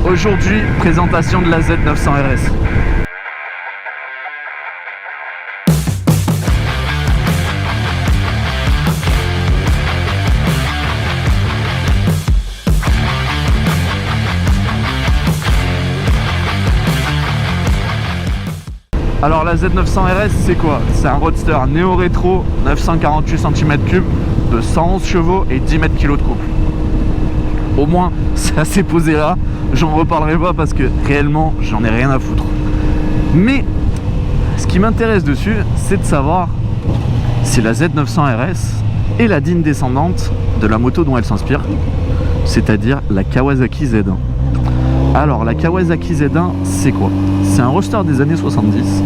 Aujourd'hui, présentation de la Z900 RS. Alors la Z900 RS c'est quoi? C'est un roadster néo-rétro 948 cm3 de 111 chevaux et 10 mètres kg de couple. Au moins c'est assez posé là, j'en reparlerai pas parce que réellement j'en ai rien à foutre. Mais ce qui m'intéresse dessus c'est de savoir si la Z900 RS est la digne descendante de la moto dont elle s'inspire, c'est-à-dire la Kawasaki Z1. Alors la Kawasaki Z1 c'est quoi? C'est un roadster des années 70,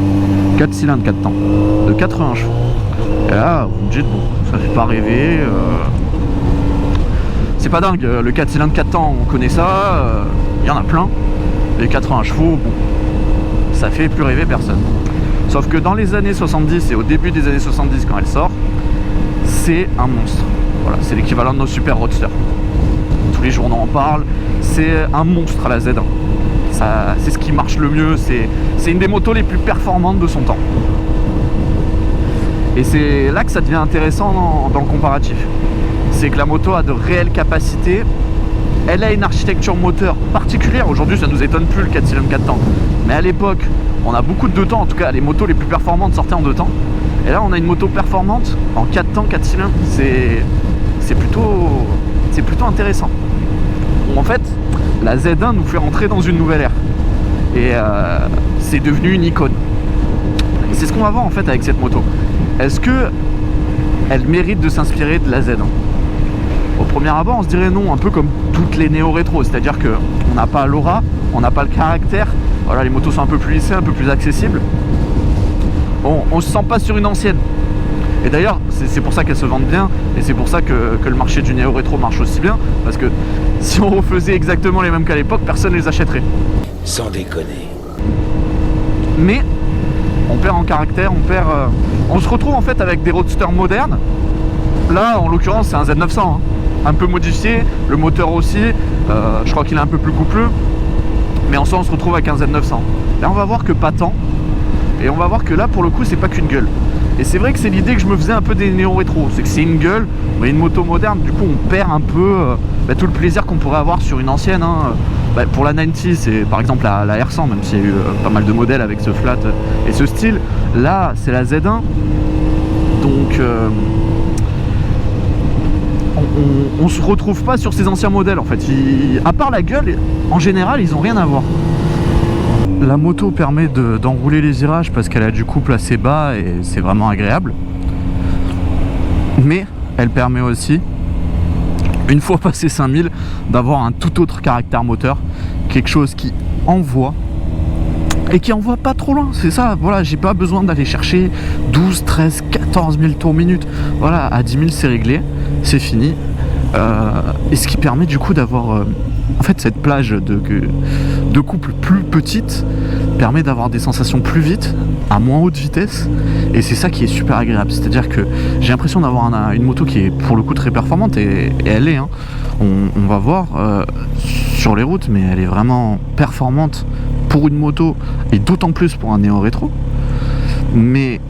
4 cylindres 4 temps, de 80 chevaux. Et là vous me dites bon, ça fait pas rêver, c'est pas dingue, le 4 cylindres 4 temps on connaît ça, il y en a plein. Les 80 chevaux, bon, ça fait plus rêver personne. Sauf que dans les années 70 et au début des années 70 quand elle sort, c'est un monstre. Voilà, c'est l'équivalent de nos super roadsters. Tous les journaux en parlent, c'est un monstre à la Z1. C'est ce qui marche le mieux, c'est une des motos les plus performantes de son temps. Et c'est là que ça devient intéressant dans le comparatif. C'est que la moto a de réelles capacités, elle a une architecture moteur particulière. Aujourd'hui ça nous étonne plus le 4 cylindres 4 temps, mais à l'époque on a beaucoup de 2 temps, en tout cas les motos les plus performantes sortaient en 2 temps. Et là on a une moto performante en 4 temps 4 cylindres, c'est plutôt intéressant. En fait la Z1 nous fait rentrer dans une nouvelle ère et c'est devenu une icône. Et c'est ce qu'on va voir en fait avec cette moto. Est-ce que elle mérite de s'inspirer de la Z1? Au premier abord on se dirait non, un peu comme toutes les néo-rétro, c'est-à-dire que on n'a pas l'aura, on n'a pas le caractère. Voilà, les motos sont un peu plus lissées, un peu plus accessibles. On se sent pas sur une ancienne. Et d'ailleurs c'est pour ça qu'elles se vendent bien, et c'est pour ça que le marché du néo-rétro marche aussi bien, parce que si on refaisait exactement les mêmes qu'à l'époque, personne ne les achèterait. Sans déconner. Mais on perd en caractère, on se retrouve en fait avec des roadsters modernes. Là en l'occurrence c'est un Z900, hein. Un peu modifié, le moteur aussi, je crois qu'il est un peu plus coupleux, mais en soi on se retrouve avec un Z900. Là on va voir que pas tant, et on va voir que là pour le coup c'est pas qu'une gueule. Et c'est vrai que c'est l'idée que je me faisais un peu des néo-rétro, c'est que c'est une gueule, mais une moto moderne, du coup on perd un peu tout le plaisir qu'on pourrait avoir sur une ancienne, hein. Pour la 90 c'est par exemple la R100, même s'il y a eu pas mal de modèles avec ce flat et ce style. Là c'est la Z1, donc on se retrouve pas sur ces anciens modèles en fait. À part la gueule, en général ils ont rien à voir. La moto permet d'enrouler les virages parce qu'elle a du couple assez bas et c'est vraiment agréable. Mais elle permet aussi, une fois passé 5000, d'avoir un tout autre caractère moteur, quelque chose qui envoie et qui envoie pas trop loin. C'est ça, voilà, j'ai pas besoin d'aller chercher 12, 13, 14 000 tours minute. Voilà, à 10 000 c'est réglé, c'est fini. Et ce qui permet du coup d'avoir en fait cette plage de couple plus petite permet d'avoir des sensations plus vite, à moins haute vitesse, et c'est ça qui est super agréable. C'est à dire que j'ai l'impression d'avoir une moto qui est pour le coup très performante, et elle est, hein. On va voir sur les routes, mais elle est vraiment performante pour une moto, et d'autant plus pour un néo-rétro. Mais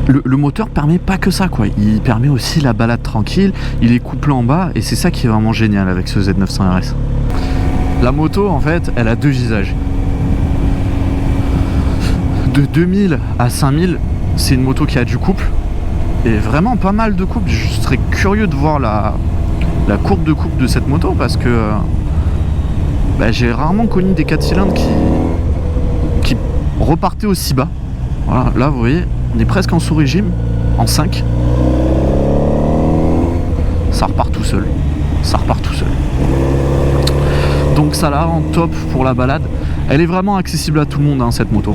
le moteur permet pas que ça, quoi. Il permet aussi la balade tranquille, il est couplé en bas, et c'est ça qui est vraiment génial avec ce Z900 RS. La moto en fait elle a deux visages. De 2000 à 5000 c'est une moto qui a du couple, et vraiment pas mal de couple. Je serais curieux de voir la courbe de couple de cette moto, parce que j'ai rarement connu des 4 cylindres qui repartaient aussi bas. Voilà, là vous voyez on est presque en sous-régime, en 5. Ça repart tout seul. Ça repart tout seul. Donc ça la rend top pour la balade. Elle est vraiment accessible à tout le monde, hein, cette moto.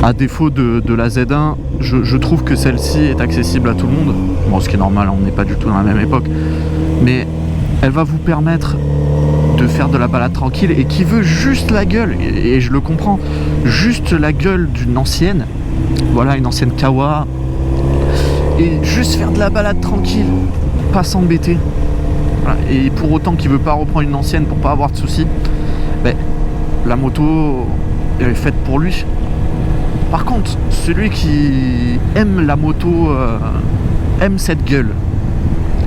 À défaut de la Z1, je trouve que celle-ci est accessible à tout le monde. Bon, ce qui est normal, on n'est pas du tout dans la même époque. Mais elle va vous permettre de faire de la balade tranquille, et qui veut juste la gueule, et je le comprends, juste la gueule d'une ancienne. Voilà, une ancienne Kawa, et juste faire de la balade tranquille, pas s'embêter. Voilà. Et pour autant qu'il veut pas reprendre une ancienne pour pas avoir de soucis, ben, la moto elle est faite pour lui. Par contre, celui qui aime la moto, aime cette gueule,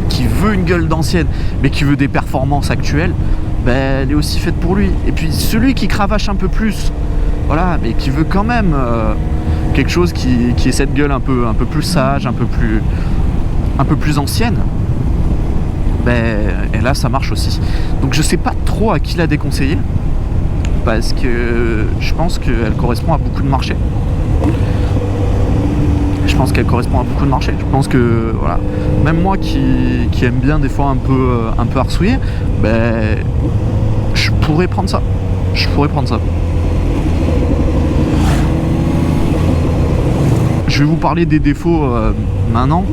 qui veut une gueule d'ancienne, mais qui veut des performances actuelles, ben, elle est aussi faite pour lui. Et puis celui qui cravache un peu plus, voilà, mais qui veut quand même quelque chose qui ait cette gueule un peu plus sage, un peu plus ancienne, ben, et là ça marche aussi. Donc je sais pas trop à qui la déconseiller, parce que je pense qu'elle correspond à beaucoup de marchés. Je pense que voilà, même moi qui aime bien des fois un peu arsouiller, ben je pourrais prendre ça. Je vais vous parler des défauts maintenant,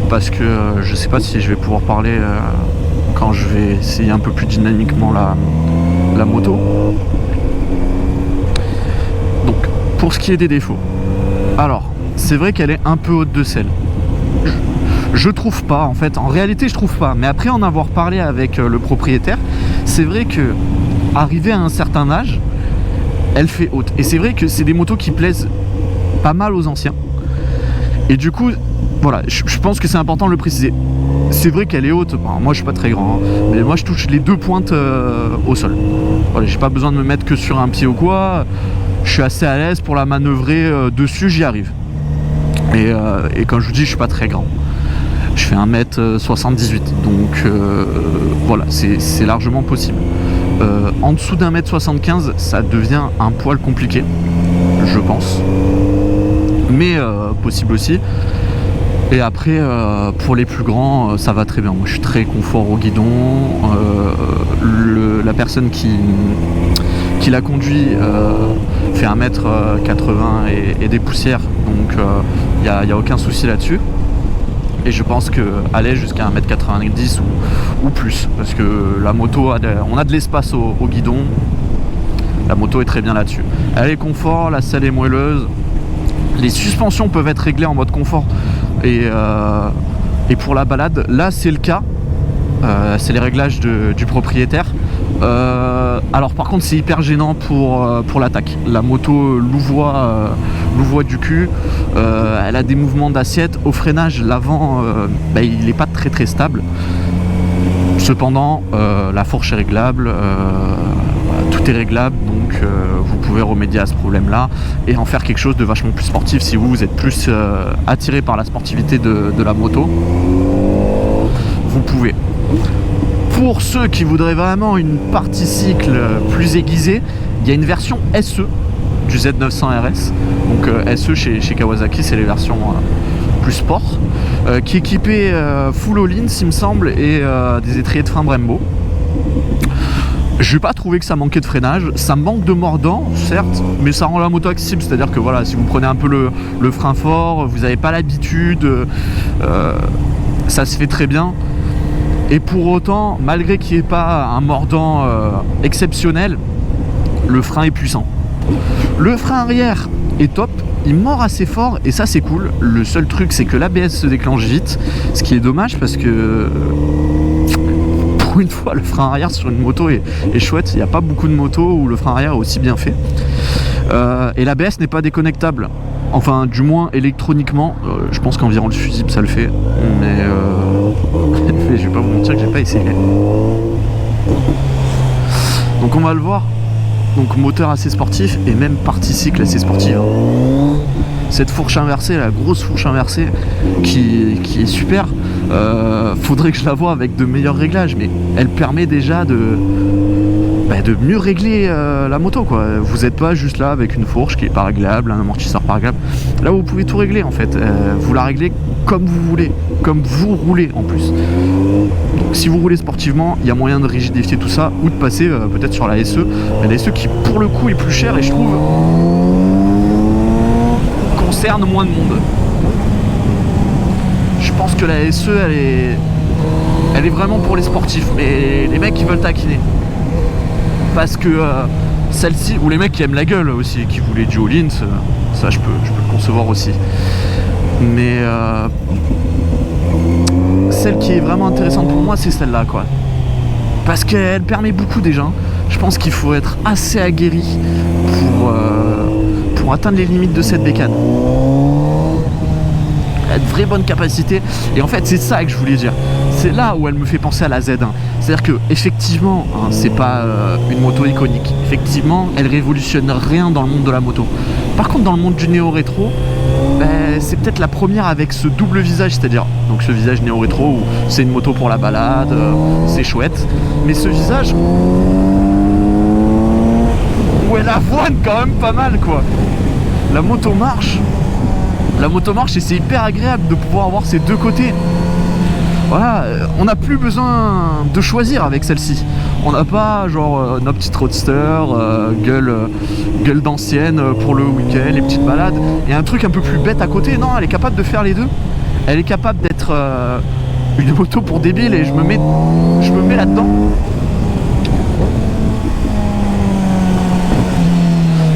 parce que je sais pas si je vais pouvoir parler quand je vais essayer un peu plus dynamiquement la moto. Donc pour ce qui est des défauts, alors c'est vrai qu'elle est un peu haute de selle. Je trouve pas, en fait, en réalité je trouve pas, mais après en avoir parlé avec le propriétaire, c'est vrai que arrivé à un certain âge, elle fait haute. Et c'est vrai que c'est des motos qui plaisent pas mal aux anciens. Et du coup, voilà, je pense que c'est important de le préciser. C'est vrai qu'elle est haute, bon, moi je suis pas très grand, hein, mais moi je touche les 2 pointes au sol. Voilà, j'ai pas besoin de me mettre que sur un pied ou quoi, je suis assez à l'aise pour la manœuvrer dessus, j'y arrive. Et comme je vous dis, je suis pas très grand. Je fais 1m78, donc voilà, c'est largement possible. En dessous d'1m75, ça devient un poil compliqué, je pense. Mais possible aussi. Et après, pour les plus grands, ça va très bien. Moi, je suis très confort au guidon. La personne qui la conduit fait 1m80 et des poussières, donc il n'y a aucun souci là-dessus. Et je pense qu'elle est jusqu'à 1m90 ou plus, parce que la moto, on a de l'espace au guidon. La moto est très bien là-dessus. Elle est confort, la selle est moelleuse. Les suspensions peuvent être réglées en mode confort. Et pour la balade, là c'est le cas. C'est les réglages du propriétaire. Alors par contre c'est hyper gênant pour l'attaque. La moto louvoie du cul, elle a des mouvements d'assiette. Au freinage, l'avant il n'est pas très stable. Cependant la fourche est réglable, tout est réglable, donc vous pouvez remédier à ce problème là et en faire quelque chose de vachement plus sportif si vous êtes plus attiré par la sportivité de la moto. Vous pouvez. Pour ceux qui voudraient vraiment une partie cycle plus aiguisée, il y a une version SE du Z900 RS. Donc SE chez Kawasaki, c'est les versions plus sport, qui est équipée full all-in, s'il me semble, et des étriers de frein Brembo. Je n'ai pas trouvé que ça manquait de freinage. Ça manque de mordant, certes, mais ça rend la moto accessible. C'est-à-dire que voilà, si vous prenez un peu le frein fort, vous n'avez pas l'habitude, ça se fait très bien. Et pour autant, malgré qu'il n'y ait pas un mordant exceptionnel, le frein est puissant. Le frein arrière est top, il mord assez fort et ça c'est cool. Le seul truc c'est que l'ABS se déclenche vite, ce qui est dommage parce que pour une fois le frein arrière sur une moto est chouette. Il n'y a pas beaucoup de motos où le frein arrière est aussi bien fait. Et l'ABS n'est pas déconnectable. Enfin, du moins électroniquement, je pense qu'environ le fusible ça le fait, mais je vais pas vous mentir que j'ai pas essayé. Donc on va le voir. Donc moteur assez sportif et même partie cycle assez sportive. Cette fourche inversée, la grosse fourche inversée qui est super, faudrait que je la voie avec de meilleurs réglages, mais elle permet déjà de mieux régler la moto quoi. Vous n'êtes pas juste là avec une fourche qui est pas réglable, un amortisseur pas réglable. Là vous pouvez tout régler en fait. Vous la réglez comme vous voulez, comme vous roulez en plus. Donc si vous roulez sportivement, il y a moyen de rigidifier tout ça ou de passer peut-être sur la SE. Mais la SE qui pour le coup est plus chère et je trouve concerne moins de monde. Je pense que la SE elle est vraiment pour les sportifs, mais les mecs qui veulent taquiner. Parce que celle-ci, ou les mecs qui aiment la gueule aussi, qui voulaient du all-in, ça je peux le concevoir aussi. Mais celle qui est vraiment intéressante pour moi, c'est celle-là, quoi. Parce qu'elle permet beaucoup déjà. Je pense qu'il faut être assez aguerri pour atteindre les limites de cette bécane. Elle a de vraies bonnes capacités. Et en fait, c'est ça que je voulais dire. C'est là où elle me fait penser à la Z1. C'est-à-dire que effectivement, c'est pas une moto iconique. Effectivement, elle révolutionne rien dans le monde de la moto. Par contre, dans le monde du néo-rétro, c'est peut-être la première avec ce double visage, c'est-à-dire donc ce visage néo-rétro où c'est une moto pour la balade, c'est chouette. Mais ce visage où elle avoine quand même pas mal, quoi. La moto marche et c'est hyper agréable de pouvoir avoir ces deux côtés. Voilà, on n'a plus besoin de choisir avec celle-ci. On n'a pas genre nos petites roadster, gueule d'ancienne pour le week-end, les petites balades, et un truc un peu plus bête à côté. Non, elle est capable de faire les deux. Elle est capable d'être une moto pour débile, et je me mets là-dedans.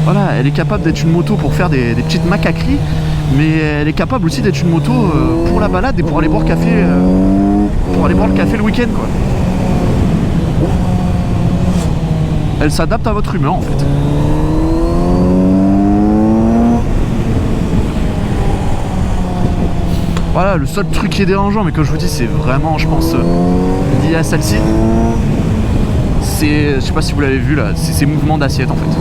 Voilà, elle est capable d'être une moto pour faire des petites macaqueries, mais elle est capable aussi d'être une moto pour la balade et pour aller boire le café le week-end, quoi. Elle s'adapte à votre humeur, en fait. Voilà, le seul truc qui est dérangeant, mais comme je vous dis, c'est vraiment, je pense, lié à celle-ci. C'est, je sais pas si vous l'avez vu là, c'est ces mouvements d'assiette, en fait.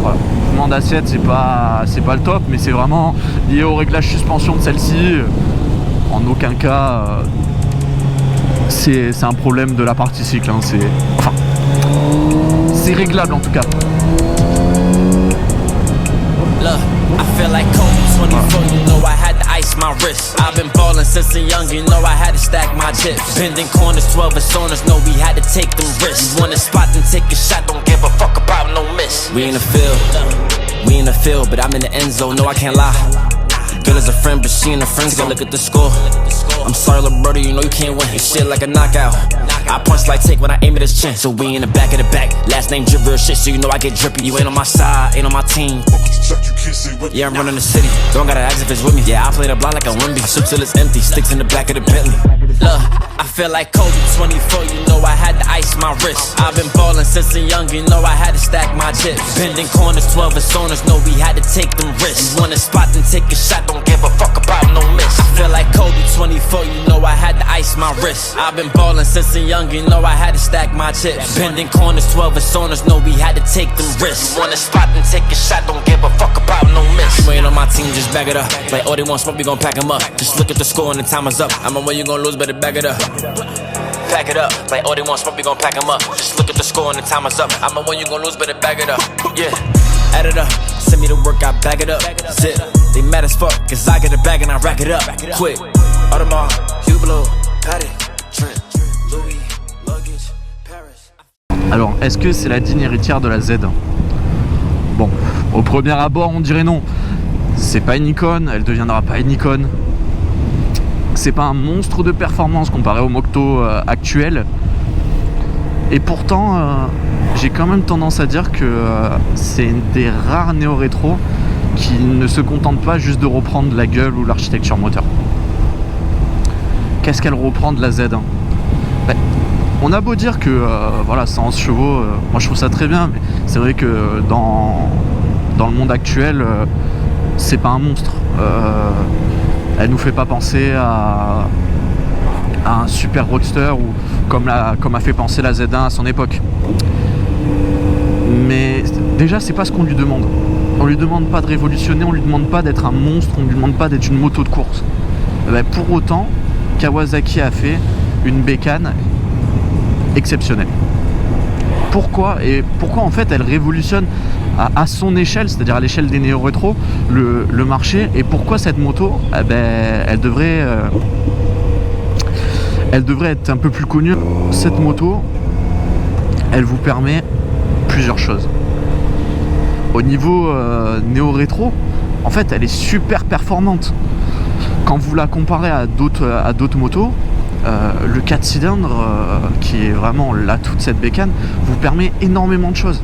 Voilà, mouvement d'assiette, c'est pas le top, mais c'est vraiment lié au réglage suspension de celle-ci. En aucun cas, c'est un problème de la partie cycle, hein. C'est réglable en tout cas. Look, I feel like Kobe 24, you know I had to ice my wrist. I've been ballin' since a young, you know I had to stack my chips. Bending corners, 12 personas, know we had to take them risks. You want a spot, then take a shot, don't give a fuck about no miss. We in the field, but I'm in the end zone, no I can't lie. Girl is a friend, but she and her friends gon' look at the score. I'm sorry, little brother, you know you can't win. You shit like a knockout. I punch like take when I aim at his chin. So we in the back of the back. Last name drip real shit, so you know I get drippy. You ain't on my side, ain't on my team. Yeah, I'm running the city. Don't gotta ask if it's with me. Yeah, I play the blind like a Wimby. Sip till it's empty, sticks in the back of the Bentley. Look, I feel like Kobe 24, you know I had to ice my wrist. I've been ballin' since a young, you know I had to stack my chips. Bending corners, 12 personas, know we had to take them risks. You want a spot, then take a shot, don't give a fuck about no miss. I feel like Kobe 24, you know I had to ice my wrist. I've been ballin' since a young, you know I had to stack my chips. Bending corners, 12 personas, know we had to take them risks. You want a spot, then take a shot, don't give a fuck about no miss. You ain't on my team, just back it up. Like, oh, they want smoke, we gon' pack them up. Just look at the score and the time is up. I'm on where you gon' lose, better back it up. Pack it up, like, oh, they want smoke, we gon' pack them up. Just look at the score and the time is up. I'm on where you gon' lose, better back it up. Yeah, add it up, send me the work, I back it up. Zip, they mad as fuck, cause I get it back and I rack it up. Quick, Audemars, Hublot, Patty, Trent, Louis, luggage, Paris. Alors, est-ce que c'est la digne héritière de la Z? Bon, au premier abord, on dirait non. C'est pas une icône, elle deviendra pas une icône. C'est pas un monstre de performance comparé au Moto actuel. Et pourtant, j'ai quand même tendance à dire que c'est une des rares néo-rétro qui ne se contente pas juste de reprendre la gueule ou l'architecture moteur. Qu'est-ce qu'elle reprend de la Z1? On a beau dire que voilà, 111 chevaux, moi je trouve ça très bien, mais c'est vrai que dans le monde actuel, c'est pas un monstre. Elle nous fait pas penser à un super roadster ou comme a fait penser la Z1 à son époque. Mais déjà, c'est pas ce qu'on lui demande. On lui demande pas de révolutionner, on lui demande pas d'être un monstre, on lui demande pas d'être une moto de course. Pour autant, Kawasaki a fait une bécane exceptionnelle. Pourquoi en fait elle révolutionne à son échelle, c'est-à-dire à l'échelle des néo-rétro, le marché, et pourquoi cette moto elle devrait être un peu plus connue. Cette moto, elle vous permet plusieurs choses. Au niveau néo-rétro, en fait elle est super performante. Quand vous la comparez à d'autres motos, le 4 cylindres, qui est vraiment l'atout de cette bécane, vous permet énormément de choses.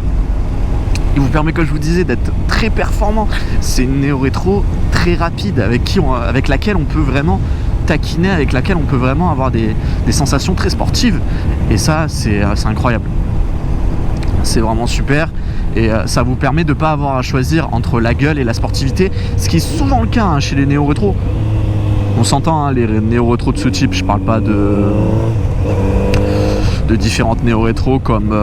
Il vous permet, comme je vous disais, d'être très performant. C'est une néo-rétro très rapide, avec laquelle on peut vraiment taquiner, avec laquelle on peut vraiment avoir des sensations très sportives. Et ça, c'est incroyable. C'est vraiment super. Et ça vous permet de ne pas avoir à choisir entre la gueule et la sportivité, ce qui est souvent le cas chez les néo-rétros. On s'entend, les néo-rétros de ce type, je parle pas de différentes néo-rétros comme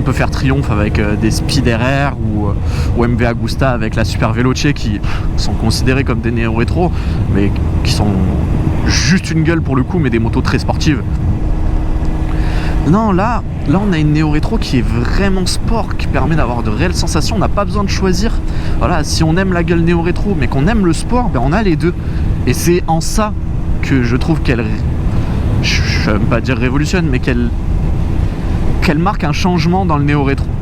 peut faire Triumph avec des Speed RR ou MV Agusta avec la Super Veloce, qui sont considérés comme des néo-rétros, mais qui sont juste une gueule pour le coup, mais des motos très sportives. Non, là on a une néo-rétro qui est vraiment sport, qui permet d'avoir de réelles sensations. On n'a pas besoin de choisir. Voilà, si on aime la gueule néo-rétro mais qu'on aime le sport, ben on a les deux. Et c'est en ça que je trouve qu'elle, je ne veux pas dire révolutionne, mais qu'elle marque un changement dans le néo-rétro.